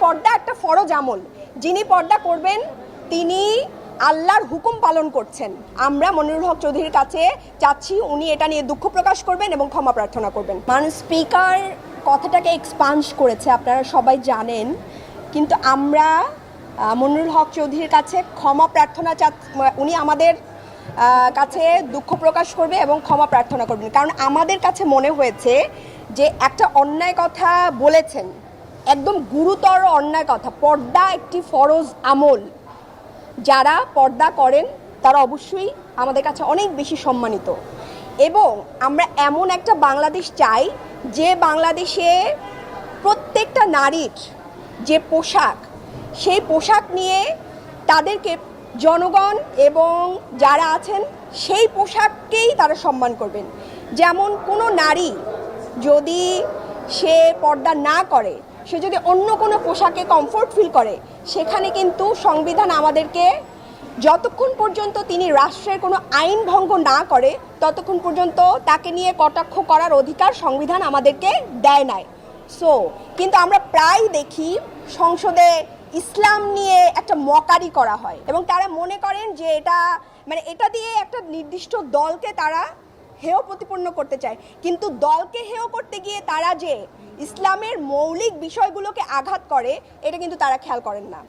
পর্দা একটা ফরজ আমল। যিনি পর্দা করবেন তিনি আল্লাহর হুকুম পালন করছেন। আমরা মনিরুল হক চৌধুরীর কাছে চাচ্ছি উনি এটা নিয়ে দুঃখ প্রকাশ করবেন এবং ক্ষমা প্রার্থনা করবেন। মানুষ স্পিকার কথাটাকে এক্সপান্স করেছে, আপনারা সবাই জানেন, কিন্তু আমরা মনিরুল হক চৌধুরীর কাছে ক্ষমা প্রার্থনা উনি আমাদের কাছে দুঃখ প্রকাশ করবে এবং ক্ষমা প্রার্থনা করবেন, কারণ আমাদের কাছে মনে হয়েছে যে একটা অন্যায় কথা বলেছেন, একদম গুরুতর অন্যায় কথা। পর্দা একটি ফরজ আমল। যারা পর্দা করেন তারা অবশ্যই আমাদের কাছে অনেক বেশি সম্মানিত, এবং আমরা এমন একটা বাংলাদেশ চাই যে বাংলাদেশে প্রত্যেকটা নারীর যে পোশাক, সেই পোশাক নিয়ে তাদেরকে জনগণ এবং যারা আছেন সেই পোশাককেই তারা সম্মান করবেন। যেমন কোনো নারী যদি সে পর্দা না করে, সে যদি অন্য কোনো পোশাকে কমফোর্ট ফিল করে, সেখানে কিন্তু সংবিধান আমাদেরকে যতক্ষণ পর্যন্ত তিনি রাষ্ট্রের কোনো আইন ভঙ্গ না করে ততক্ষণ পর্যন্ত তাকে নিয়ে কটাক্ষ করার অধিকার সংবিধান আমাদেরকে দেয় নাই। কিন্তু আমরা প্রায় দেখি সংসদে ইসলাম নিয়ে একটা মকারি করা হয় এবং তারা মনে করেন যে এটা দিয়ে একটা নির্দিষ্ট দলকে তারা হেয় প্রতিপন্ন করতে চায়, কিন্তু দলকে হেয় করতে গিয়ে তারা যে ইসলামের মৌলিক বিষয়গুলোকে আঘাত করে এটা কিন্তু তারা খেয়াল করেন না।